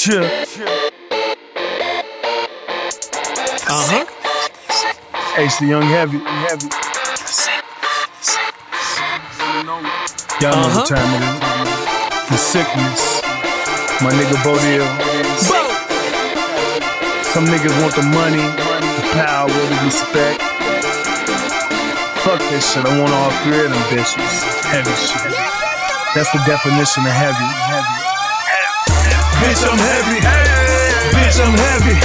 Chill. Ace the Young Heavy. Y'all know what time it is. The sickness. My nigga Bodil. Some niggas want the money, the power, the respect. Fuck this shit, I want all three of them bitches. Heavy shit. That's the definition of heavy. Bitch, I'm heavy. Bitch, I'm heavy.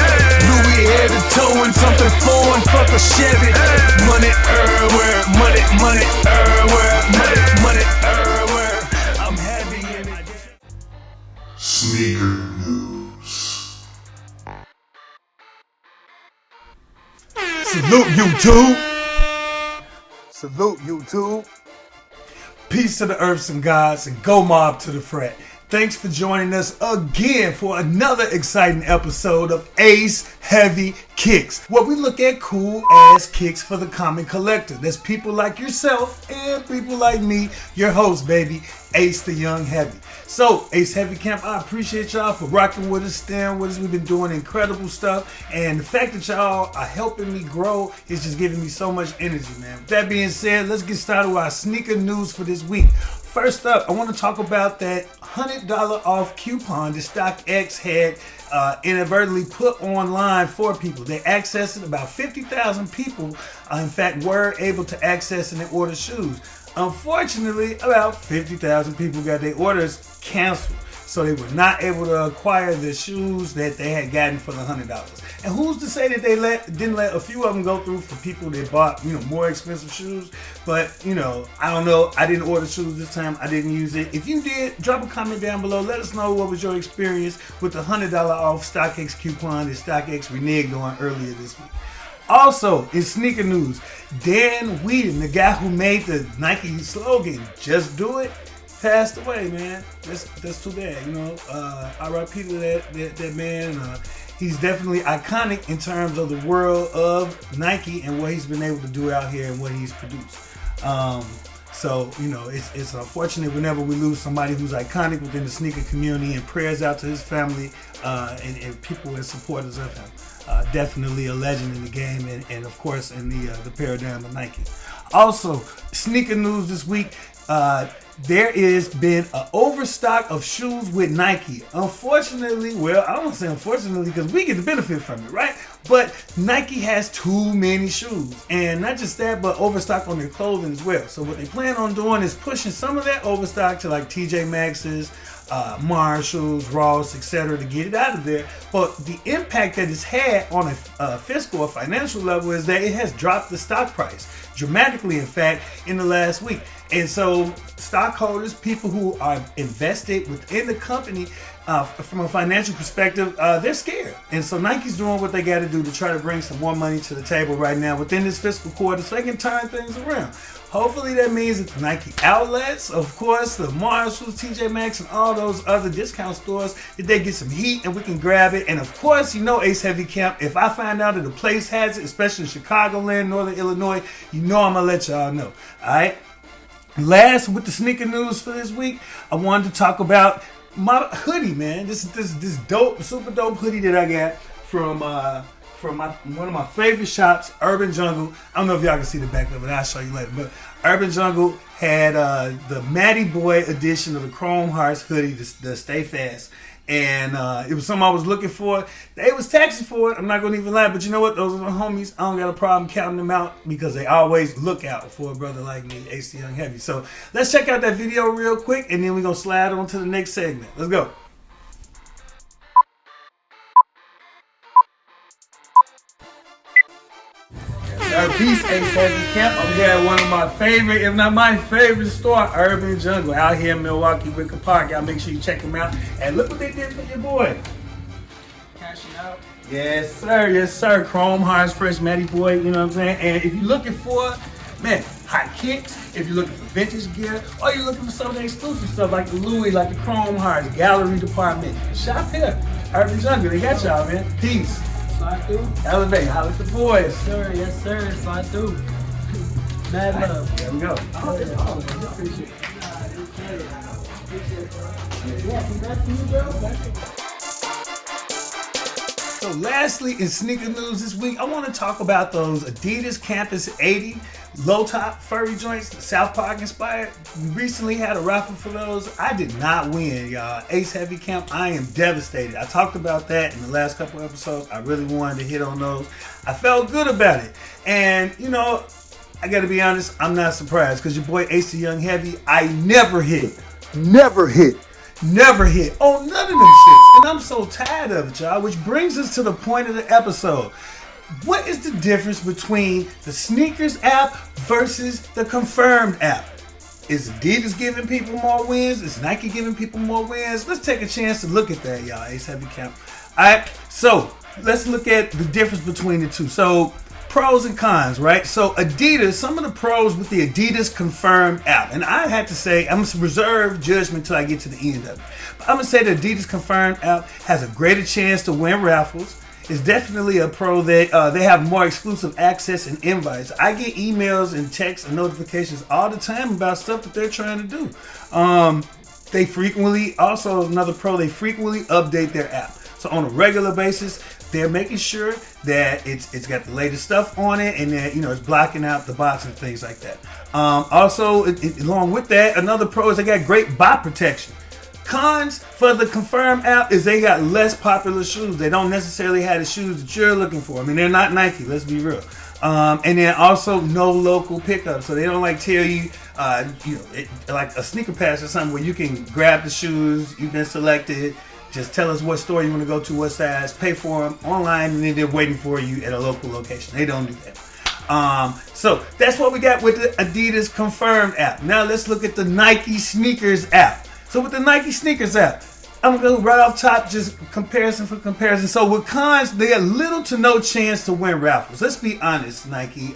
Louis head to toe and something foreign. Fuck a Chevy. Money everywhere. Money everywhere. Money everywhere. I'm heavy in it. Sneaker news. Salute YouTube. Salute YouTube. Peace to the earths and gods, and go mob to the frat. Thanks for joining us again for another exciting episode of Ace Heavy Kickz, where we look at cool ass kicks for the common collector. There's people like yourself and people like me, your host, baby, Ace the Young Heavy. So, Ace Heavy Camp, I appreciate y'all for rocking with us, staying with us. We've been doing incredible stuff, and the fact that y'all are helping me grow is just giving me so much energy, man. With that being said, let's get started with our sneaker news for this week. First up, I want to talk about that $100 off coupon that StockX had inadvertently put online for people. They accessed it. About 50,000 people, in fact, were able to access and they order shoes. Unfortunately, about 50,000 people got their orders canceled. So they were not able to acquire the shoes that they had gotten for the $100. And who's to say that they didn't let a few of them go through for people that bought, more expensive shoes? But, I don't know. I didn't order shoes this time. I didn't use it. If you did, drop a comment down below. Let us know what was your experience with the $100 off StockX coupon that StockX reneged on earlier this week. Also, in sneaker news, Dan Whedon, the guy who made the Nike slogan, "Just Do It," passed away, man. That's too bad, R.I.P. to that man. He's definitely iconic in terms of the world of Nike and what he's been able to do out here and what he's produced. So, it's unfortunate whenever we lose somebody who's iconic within the sneaker community, and prayers out to his family and people and supporters of him. Definitely a legend in the game and of course in the paradigm of Nike. Also, sneaker news this week. There has been an overstock of shoes with Nike. Unfortunately, well, I don't want to say unfortunately because we get the benefit from it, right? But Nike has too many shoes. And not just that, but overstock on their clothing as well. So what they plan on doing is pushing some of that overstock to like TJ Maxx's, Marshalls, Ross, etc. to get it out of there. But the impact that it's had on a fiscal or financial level is that it has dropped the stock price dramatically, in fact, in the last week. And so stockholders, people who are invested within the company, from a financial perspective, they're scared. And so Nike's doing what they got to do to try to bring some more money to the table right now within this fiscal quarter so they can turn things around. Hopefully that means that the Nike outlets, of course, the Marshalls, TJ Maxx, and all those other discount stores, that they get some heat and we can grab it. And of course, Ace Heavy Camp, if I find out that a place has it, especially in Chicagoland, Northern Illinois, I'm going to let y'all know. All right? Last, with the sneaker news for this week, I wanted to talk about my hoodie, man. This dope, super dope hoodie that I got from one of my favorite shops, Urban Jungle. I don't know if y'all can see the back of it. I'll show you later. But Urban Jungle had the Matty Boy edition of the Chrome Hearts hoodie, the Stay Fast. And it was something I was looking for. They was taxing for it. I'm not going to even lie. But you know what? Those are the homies. I don't got a problem counting them out because they always look out for a brother like me, Ace the Young Heavy. So let's check out that video real quick. And then we're going to slide on to the next segment. Let's go. Peace, Ace Heavy Camp. I'm here at one of my favorite, if not my favorite store, Urban Jungle, out here in Milwaukee, Wicker Park. Y'all make sure you check them out. And look what they did for your boy. Cashing out. Yes, sir. Yes, sir. Chrome Hearts, Fresh Matty Boy. You know what I'm saying? And if you're looking for, hot kicks, if you're looking for vintage gear, or you're looking for some of the exclusive stuff like the Louis, like the Chrome Hearts, gallery department, shop here. Urban Jungle. They got y'all, man. Peace. Slide through. Elevate. Holla at the boys. Yes, sir. Slide through. Mad love. There we go. Appreciate it. Yeah, congrats to you, bro. So lastly, in sneaker news this week, I want to talk about those Adidas Campus 80 low top furry joints, South Park inspired. We recently had a raffle for those. I did not win, y'all. Ace Heavy Camp, I am devastated. I talked about that in the last couple episodes. I really wanted to hit on those. I felt good about it. And, you know, I gotta be honest, I'm not surprised because your boy Ace the Young Heavy, I never hit on none of them shits. And I'm so tired of it, y'all. Which brings us to the point of the episode. What is the difference between the Sneakers app versus the Confirmed app? Is Adidas giving people more wins? Is Nike giving people more wins? Let's take a chance to look at that, y'all. Ace Heavy Camp. Alright, so let's look at the difference between the two. So, pros and cons, right? So Adidas, some of the pros with the Adidas Confirmed app, and I had to say, I'm going to reserve judgment until I get to the end of it. But I'm going to say the Adidas Confirmed app has a greater chance to win raffles. It's definitely a pro that they have more exclusive access and invites. I get emails and texts and notifications all the time about stuff that they're trying to do. They frequently, also another pro, they frequently update their app. So on a regular basis, they're making sure that it's got the latest stuff on it, and that, you know, it's blocking out the bots and things like that. Also, along with that, another pro is they got great bot protection. Cons for the Confirmed app is they got less popular shoes. They don't necessarily have the shoes that you're looking for. I mean, they're not Nike, let's be real. And then also no local pickup. So they don't like tell you, like a sneaker pass or something where you can grab the shoes, you've been selected, just tell us what store you want to go to, what size, pay for them online, and then they're waiting for you at a local location. They don't do that. So that's what we got with the Adidas Confirmed app. Now let's look at the Nike Sneakers app. So with the Nike Sneakers app, I'm going to go right off top, just comparison for comparison. So with cons, they got little to no chance to win raffles. Let's be honest, Nike.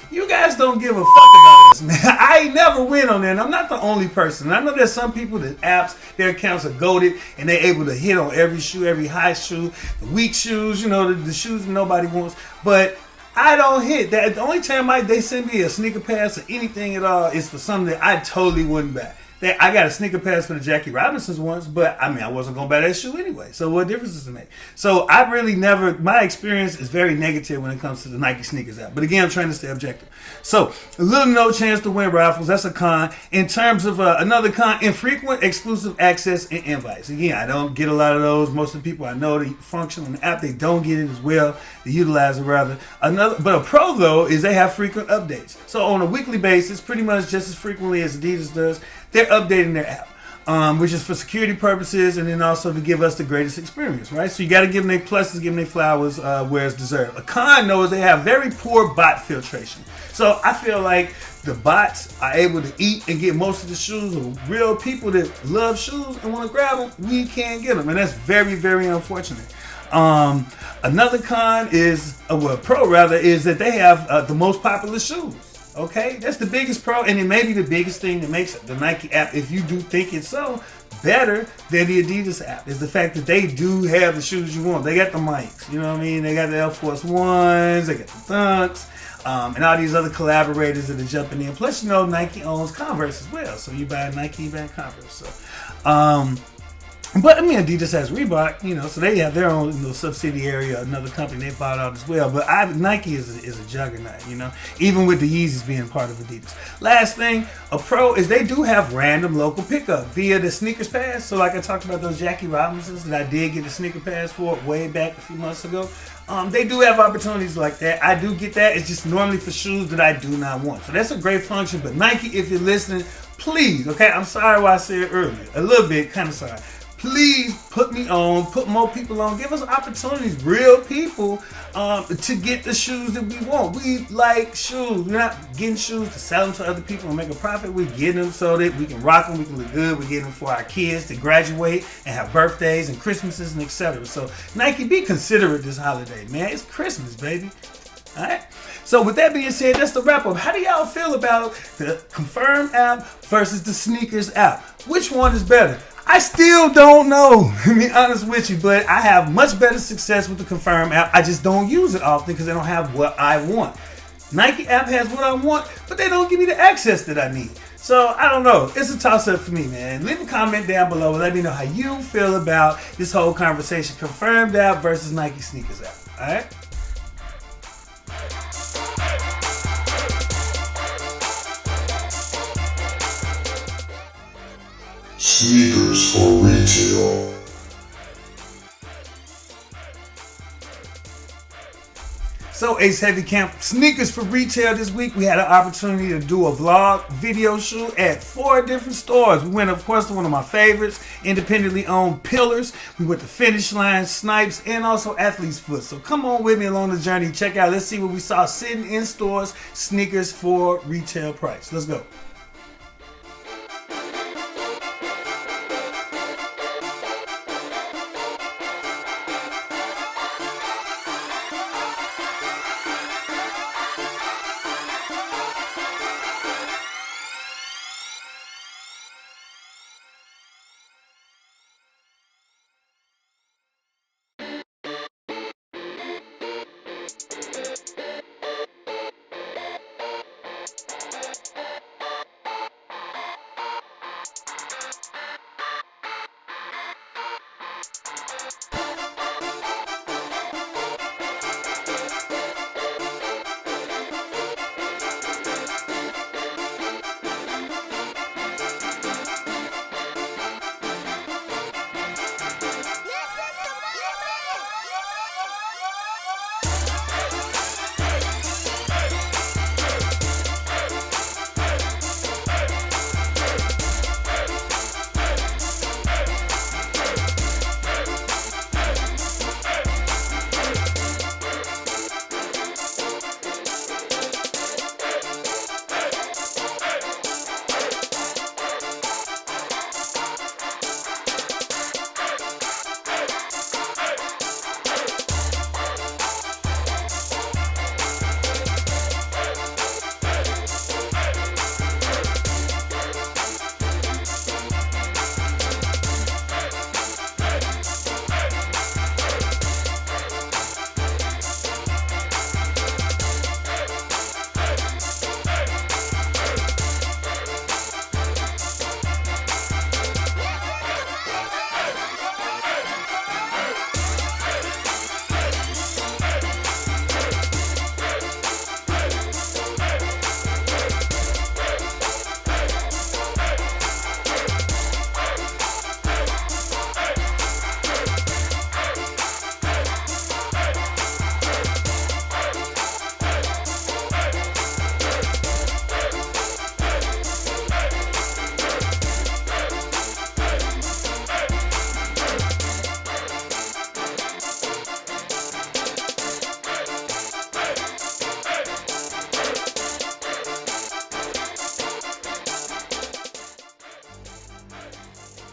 You guys don't give a fuck about us, man. I ain't never win on that, and I'm not the only person. I know there's some people that apps, their accounts are goated, and they're able to hit on every shoe, every high shoe, the weak shoes, you know, the shoes that nobody wants. But I don't hit that. The only time they send me a sneaker pass or anything at all is for something that I totally wouldn't buy. I got a sneaker pass for the Jackie Robinsons once, but I mean, I wasn't going to buy that shoe anyway. So what difference does it make? So I really never, my experience is very negative when it comes to the Nike Sneakers app. But again, I'm trying to stay objective. So a little no chance to win raffles. That's a con. In terms of another con, infrequent exclusive access and invites. Again, I don't get a lot of those. Most of the people I know that function on the app, they don't get it as well. They utilize it rather. But a pro though is they have frequent updates. So on a weekly basis, pretty much just as frequently as Adidas does, they're updating their app, which is for security purposes and then also to give us the greatest experience, right? So you got to give them their pluses, give them their flowers where it's deserved. A con, though, is they have very poor bot filtration. So I feel like the bots are able to eat and get most of the shoes of real people that love shoes and want to grab them. We can't get them, and that's very, very unfortunate. Another con is, pro rather, is that they have the most popular shoes. Okay, that's the biggest pro, and it may be the biggest thing that makes the Nike app, if you do think it's so, better than the Adidas app, is the fact that they do have the shoes you want. They got the mics, you know what I mean? They got the Air Force Ones, they got the Dunks, and all these other collaborators that are jumping in. Plus, you know, Nike owns Converse as well, so you buy Nike, you buy Converse. So, but I mean, Adidas has Reebok, you know, so they have their own subsidiary, another company they bought out as well. But Nike is a juggernaut, you know, even with the Yeezys being part of Adidas. Last thing, a pro is they do have random local pickup via the Sneakers Pass. So like I talked about those Jackie Robinsons that I did get the Sneaker Pass for way back a few months ago. They do have opportunities like that. I do get that. It's just normally for shoes that I do not want. So that's a great function. But Nike, if you're listening, please, okay, I'm sorry why I said it earlier. A little bit, kind of sorry. Please put me on, put more people on, give us opportunities, real people, to get the shoes that we want. We like shoes. We're not getting shoes to sell them to other people and make a profit. We're getting them so that we can rock them, we can look good. We're getting them for our kids to graduate and have birthdays and Christmases and etc. So Nike, be considerate this holiday, man. It's Christmas, baby. All right. So with that being said, that's the wrap up. How do y'all feel about the Confirmed app versus the Sneakers app? Which one is better? I still don't know, to be honest with you, but I have much better success with the Confirmed app. I just don't use it often because they don't have what I want. Nike app has what I want, but they don't give me the access that I need. So, I don't know. It's a toss-up for me, man. Leave a comment down below and let me know how you feel about this whole conversation. Confirmed out versus Nike sneakers out. Alright? Sneakers for retail. So Ace Heavy Camp sneakers for retail this week. We had an opportunity to do a vlog video shoot at 4 different stores. We went, of course, to one of my favorites, independently owned Pillars. We went to Finish Line, Snipes, and also Athlete's Foot. So come on with me along the journey. Check out. Let's see what we saw sitting in stores. Sneakers for retail price. Let's go.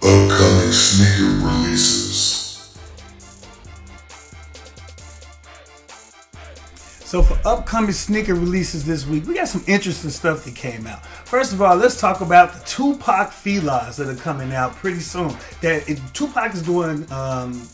Upcoming sneaker releases. So for upcoming sneaker releases this week, we got some interesting stuff that came out. First of all, let's talk about the Tupac Filas that are coming out pretty soon. Tupac is doing,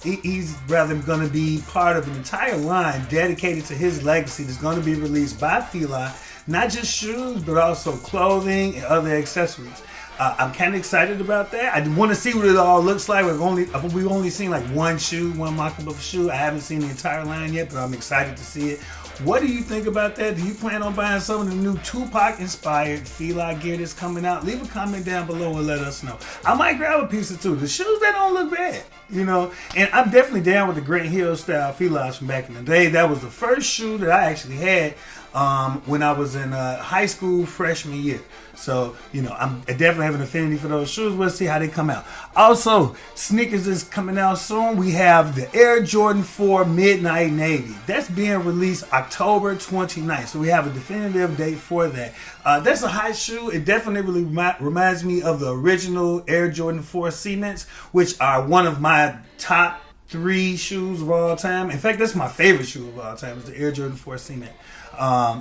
he's rather going to be part of an entire line dedicated to his legacy that's going to be released by Fila. Not just shoes, but also clothing and other accessories. I'm kind of excited about that. I want to see what it all looks like. We've only seen like one mock-up shoe. I haven't seen the entire line yet, but I'm excited to see it. What do you think about that? Do you plan on buying some of the new Tupac-inspired Fila gear that's coming out? Leave a comment down below and let us know. I might grab a piece or two. The shoes, they don't look bad, you know. And I'm definitely down with the Grant Hill style Filas from back in the day. That was the first shoe that I actually had when I was in high school freshman year. So, you know, I definitely have an affinity for those shoes. We'll see how they come out. Also, sneakers is coming out soon. We have the Air Jordan 4 Midnight Navy. That's being released October 29th. So we have a definitive date for that. That's a hot shoe. It definitely reminds me of the original Air Jordan 4 Cements, which are one of my top 3 shoes of all time. In fact, that's my favorite shoe of all time, is the Air Jordan 4 Cement.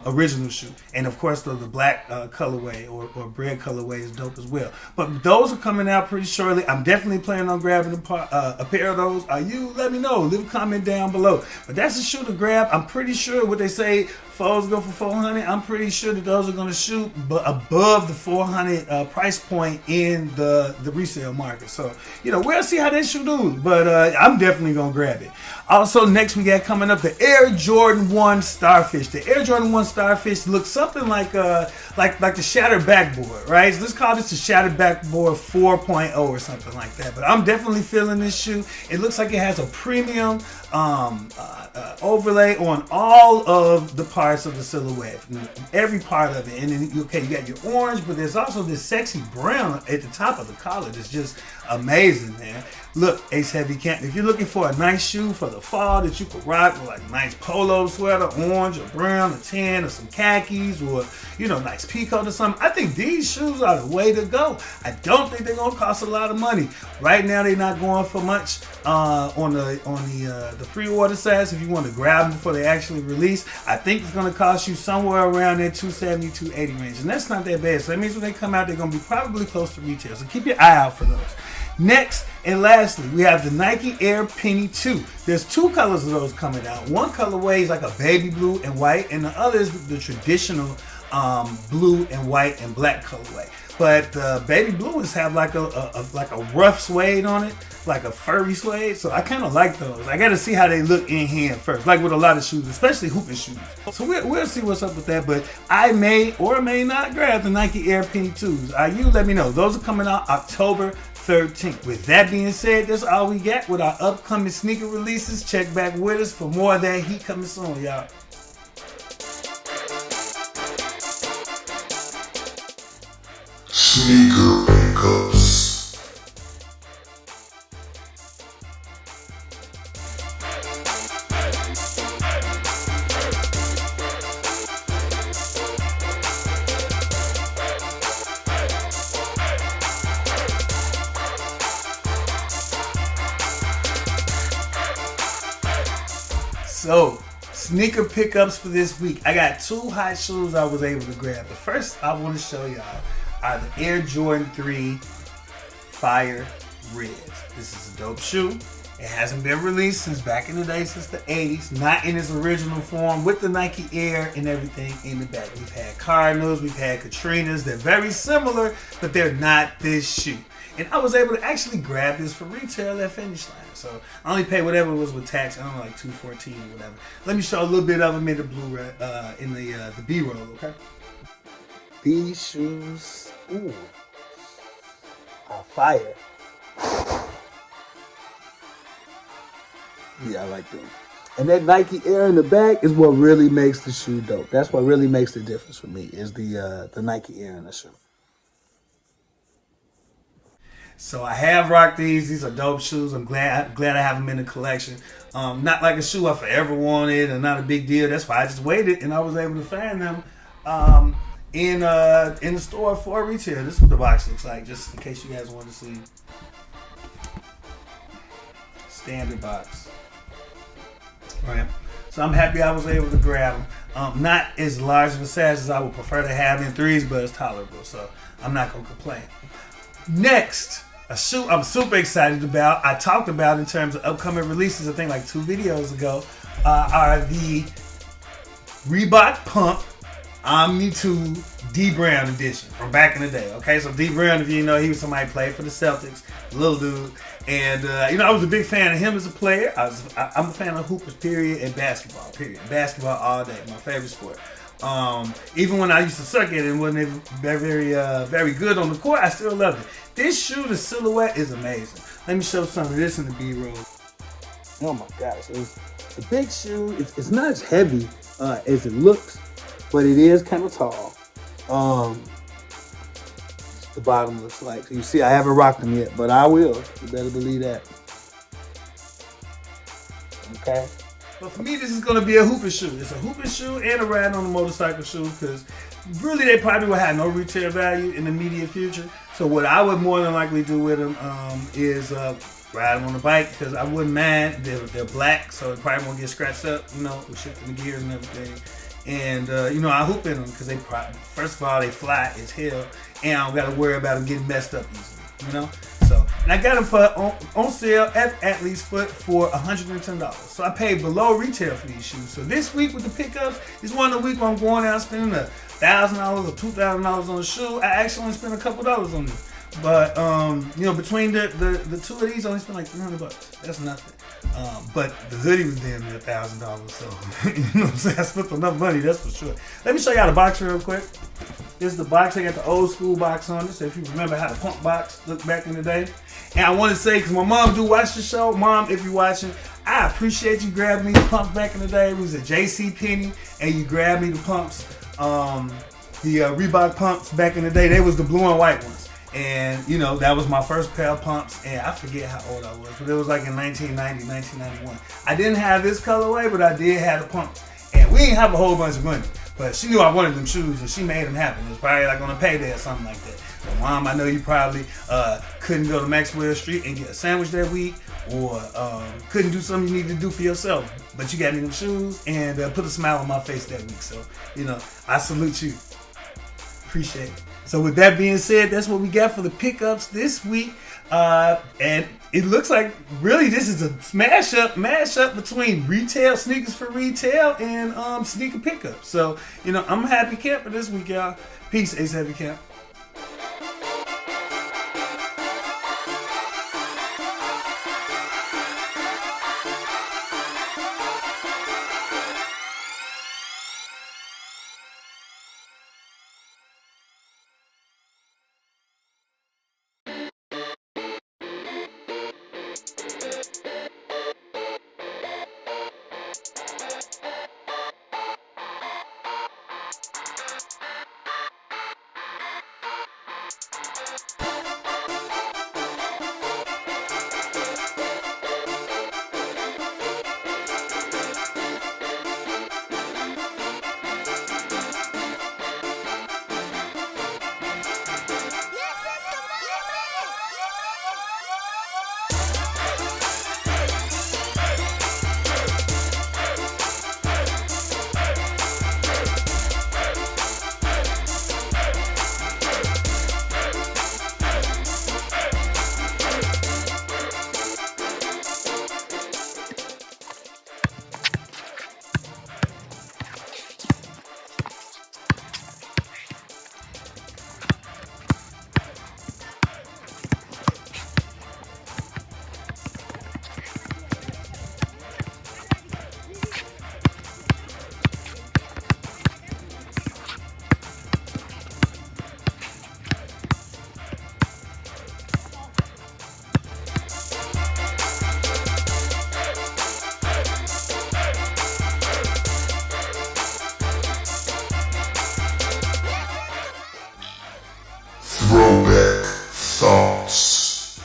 original shoe. And of course, the black colorway or bread colorway is dope as well. But those are coming out pretty shortly. I'm definitely planning on grabbing a pair of those. You let me know. Leave a comment down below. But that's a shoe to grab. I'm pretty sure what they say, foes go for 400. I'm pretty sure that those are going to shoot above the 400 price point in the resale market. So, we'll see how that shoe do. But I'm definitely going to grab it. Also, next we got coming up the Air Jordan 1 Starfish. The Air Jordan 1 Starfish looks something like the Shattered Backboard, right? So let's call this the Shattered Backboard 4.0 or something like that. But I'm definitely feeling this shoe. It looks like it has a premium overlay on all of the parts of the silhouette, every part of it. And then, you got your orange, but there's also this sexy brown at the top of the collar that's just amazing, man. Look, Ace Heavy Camp, if you're looking for a nice shoe for the fall that you could rock with like a nice polo sweater, orange or brown or tan or some khakis or, nice peacoat or something, I think these shoes are the way to go. I don't think they're going to cost a lot of money. Right now, they're not going for much on the pre-order side. So if you want to grab them before they actually release, I think it's going to cost you somewhere around that $270, $280 range. And that's not that bad. So that means when they come out, they're going to be probably close to retail. So keep your eye out for those. Next and lastly, we have the Nike Air Penny 2. There's two colors of those coming out. One colorway is like a baby blue and white, and the other is the traditional blue and white and black colorway. But the baby blue ones have like a rough suede on it, like a furry suede. So I kind of like those. I got to see how they look in hand first, like with a lot of shoes, especially hooping shoes. So we'll see what's up with that. But I may or may not grab the Nike Air Penny 2s. You let me know. Those are coming out October 13th. With that being said, that's all we got with our upcoming sneaker releases. Check back with us for more of that heat coming soon, y'all. Sneaker pickups. So, sneaker pickups for this week. I got two hot shoes I was able to grab. The first I want to show y'all are the Air Jordan 3 Fire Reds. This is a dope shoe. It hasn't been released since back in the day, since the 80s. Not in its original form, with the Nike Air and everything in the back. We've had Cardinals, we've had Katrinas. They're very similar, but they're not this shoe. And I was able to actually grab this for retail at Finish Line. So I only paid whatever it was with tax. I don't know, like $214 or whatever. Let me show a little bit of them in the blue, in the B-roll, okay? These shoes, are fire. Yeah, I like them. And that Nike Air in the back is what really makes the shoe dope. That's what really makes the difference for me, is the Nike Air in the shoe. So I have rocked these. These are dope shoes. I'm glad I have them in the collection. Not like a shoe I forever wanted, and not a big deal. That's why I just waited, and I was able to find them in the store for retail. This is what the box looks like, just in case you guys want to see. Standard box. Right. So I'm happy I was able to grab them. Not as large of a size as I would prefer to have in threes, but it's tolerable. So I'm not gonna complain. Next, a shoe I'm super excited about, I talked about in terms of upcoming releases, I think like 2 videos ago, are the Reebok Pump Omni 2 D Brown edition from back in the day. Okay, so D Brown, if you know, he was somebody who played for the Celtics, little dude. And, I was a big fan of him as a player. I'm a fan of hoopers, period, and basketball, period. Basketball all day, my favorite sport. Even when I used to suck at it and wasn't very good on the court, I still loved it. This shoe, the silhouette is amazing. Let me show some of this in the B-roll. Oh my gosh, it's a big shoe. It's not as heavy as it looks, but it is kind of tall. The bottom looks like. So you see, I haven't rocked them yet, but I will. You better believe that. Okay. But for me, this is going to be a hooping shoe. It's a hooping shoe and a riding on a motorcycle shoe, because really they probably will have no retail value in the immediate future. So what I would more than likely do with them is ride them on the bike, because I wouldn't mind. They're black, so it probably won't get scratched up, with shifting the gears and everything. And I hoop in them because they first of all they fly as hell, and I don't got to worry about them getting messed up easily. So, and I got them on sale at Athlete's Foot for $110. So I paid below retail for these shoes. So this week with the pickups, is one of the week where I'm going out spending $1,000 or $2,000 on a shoe. I actually only spent a couple dollars on this. But between the two of these, I only spent like $300. That's nothing. But the hoodie was damn near $1,000. So you know what I'm saying? I spent enough money, that's for sure. Let me show y'all the box real quick. This is the box. I got the old school box on this. If you remember how the pump box looked back in the day. And I want to say, because my mom do watch the show, Mom, if you're watching, I appreciate you grabbing me the pumps back in the day. It was a JCPenney, and you grabbed me the pumps, the Reebok pumps back in the day. They was the blue and white ones. And, that was my first pair of pumps, and I forget how old I was, but it was like in 1990, 1991. I didn't have this colorway, but I did have the pumps. And we didn't have a whole bunch of money, but she knew I wanted them shoes, and she made them happen. It was probably like on a payday or something like that. So, Mom, I know you probably couldn't go to Maxwell Street and get a sandwich that week, or couldn't do something you needed to do for yourself, but you got me them shoes and put a smile on my face that week. So, I salute you. Appreciate it. So with that being said, that's what we got for the pickups this week. And it looks like really this is a mashup between retail sneakers for retail and sneaker pickups. So, I'm a happy camper this week, y'all. Peace, Ace Heavy Camp. Throwback thoughts.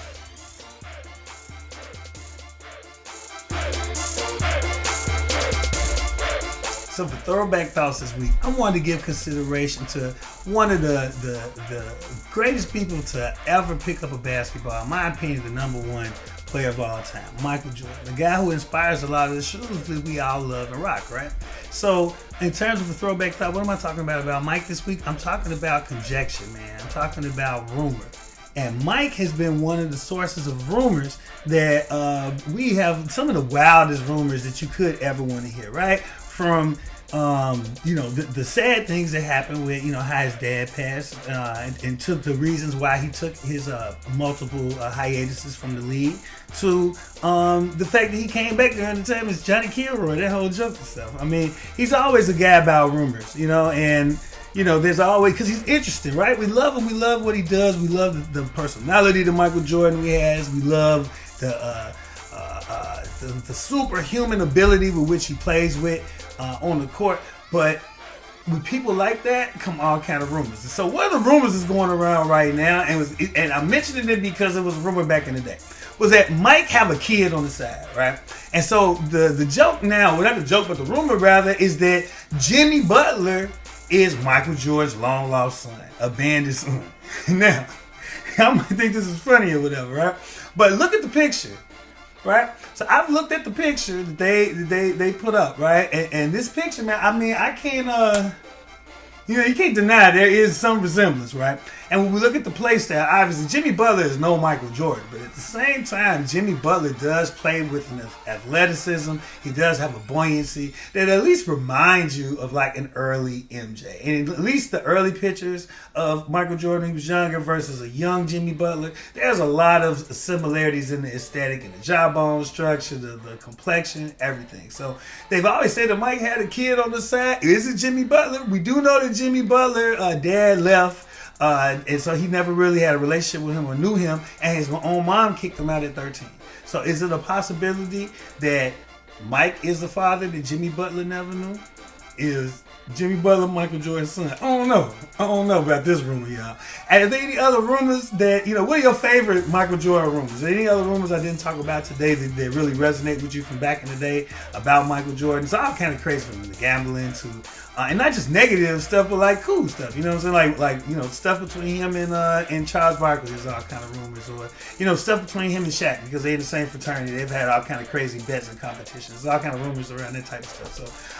So for throwback thoughts this week, I wanted to give consideration to one of the greatest people to ever pick up a basketball. In my opinion, the number one player of all time, Michael Jordan, the guy who inspires a lot of the shoes that we all love and rock, right? So in terms of a throwback thought, what am I talking about Mike this week? I'm talking about conjecture, man. I'm talking about rumor. And Mike has been one of the sources of rumors that we have some of the wildest rumors that you could ever want to hear, right? From the sad things that happened with how his dad passed and took the reasons why he took his multiple hiatuses from the league, to the fact that he came back during the time as Johnny Kilroy, that whole joke and stuff. I mean, he's always a guy about rumors, and there's always, because he's interesting, right? We love him. We love what he does. We love the personality that Michael Jordan has. We love the superhuman ability with which he plays with on the court. But with people like that come all kind of rumors. And so one of the rumors is going around right now, and I mentioned it because it was a rumor back in the day, was that Mike have a kid on the side, right? And so the joke now, well, not the joke, but the rumor rather, is that Jimmy Butler is Michael Jordan's long lost son, abandoned son. Now, I might think this is funny or whatever, right? But look at the picture. right? So I've looked at the picture that they put up, right? And this picture, man, I mean, I can't you can't deny there is some resemblance, right? And when we look at the play style, obviously Jimmy Butler is no Michael Jordan, but at the same time, Jimmy Butler does play with an athleticism. He does have a buoyancy that at least reminds you of like an early MJ. And at least the early pictures of Michael Jordan when he was younger versus a young Jimmy Butler, there's a lot of similarities in the aesthetic and the jawbone structure, the complexion, everything. So they've always said that Mike had a kid on the side. Is it Jimmy Butler? We do know that Jimmy Butler, dad left. And so he never really had a relationship with him or knew him, and his own mom kicked him out at 13. So is it a possibility that Mike is the father that Jimmy Butler never knew? Is Jimmy Butler Michael Jordan's son? I don't know about this rumor, y'all. And are there any other rumors that, what are your favorite Michael Jordan rumors? Is there any other rumors I didn't talk about today that really resonate with you from back in the day about Michael Jordan? So I'm kind of crazy from the gambling to, and not just negative stuff, but like cool stuff. You know what I'm saying? Like stuff between him and Charles Barkley is all kind of rumors, or stuff between him and Shaq because they're in the same fraternity. They've had all kind of crazy bets and competitions. There's all kind of rumors around that type of stuff.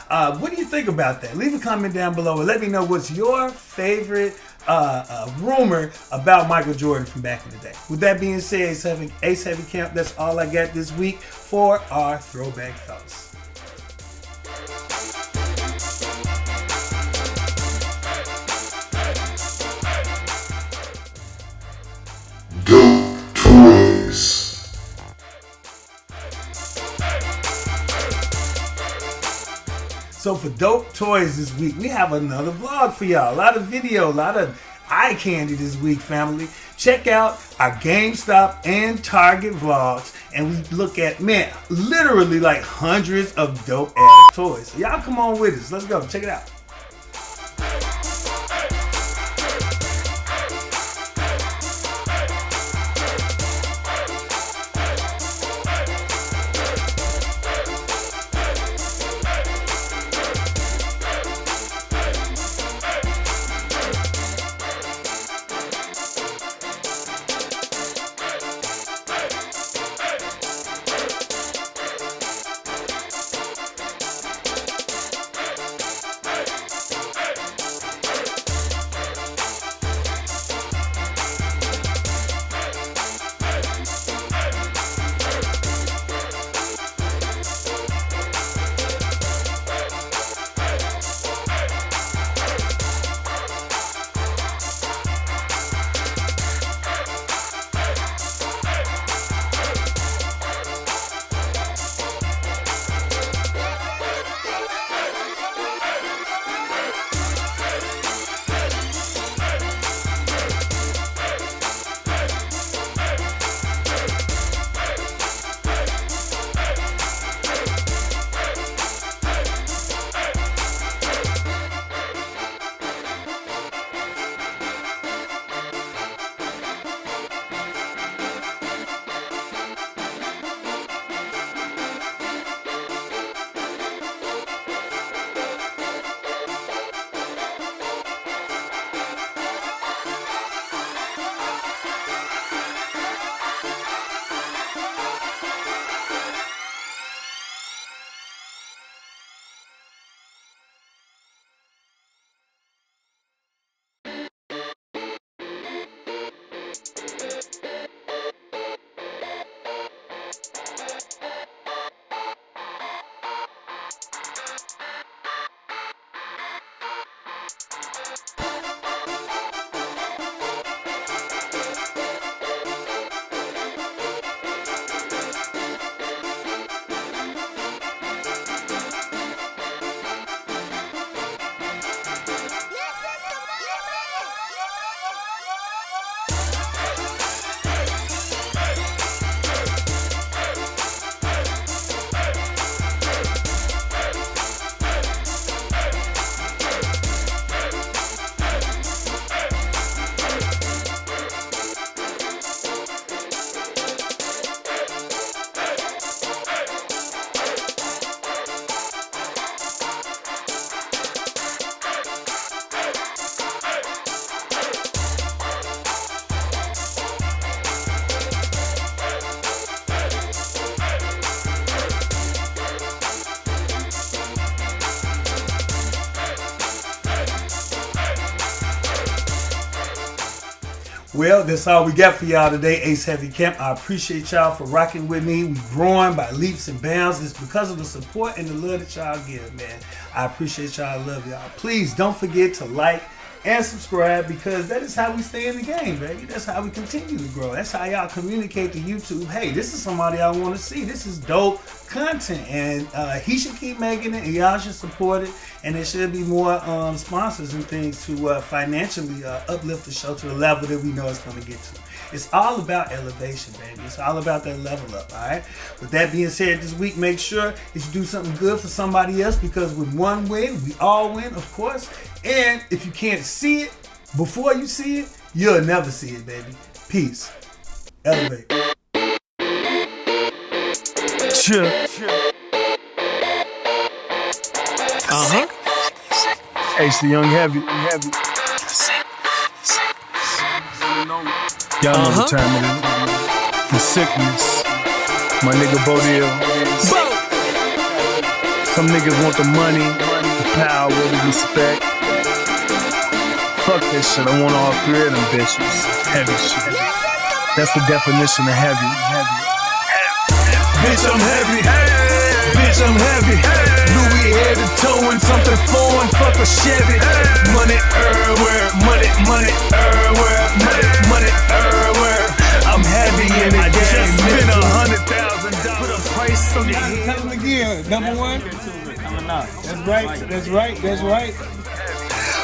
So, what do you think about that? Leave a comment down below and let me know what's your favorite rumor about Michael Jordan from back in the day. With that being said, Ace Heavy Camp, that's all I got this week for our throwback thoughts. Dope toys. So for Dope Toys this week, we have another vlog for y'all. A lot of video, a lot of eye candy this week, family. Check out our GameStop and Target vlogs, and we look at, man, literally like hundreds of dope ass toys. So y'all come on with us. Let's go. Check it out. Well, that's all we got for y'all today, Ace Heavy Camp. I appreciate y'all for rocking with me. We growing by leaps and bounds. It's because of the support and the love that y'all give, man. I appreciate y'all. I love y'all. Please don't forget to like and subscribe, because that is how we stay in the game, baby. That's how we continue to grow. That's how y'all communicate to YouTube. Hey, this is somebody I want to see. This is dope content, and he should keep making it, and y'all should support it. And there should be more sponsors and things to financially uplift the show to the level that we know it's going to get to. It's all about elevation, baby. It's all about that level up, all right? With that being said, this week, make sure that you do something good for somebody else, because with one win, we all win, of course. And if you can't see it before you see it, you'll never see it, baby. Peace. Elevate. Sure. Ace the Young Heavy. Y'all know what time it is. The sickness. My nigga Bodil. Some niggas want the money, the power, the respect. Fuck this shit. I want all three of them bitches. Heavy shit. That's the definition of heavy. Bitch, I'm heavy. Bitch, I'm heavy. Louis head to toe and something foreign. Fuck a Chevy. Money everywhere. Money everywhere. Money everywhere. I'm heavy in the game. Spent $100,000. Put a price on your head. Tell them again. Number one. That's right.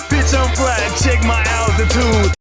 Bitch, I'm flying, check my altitude.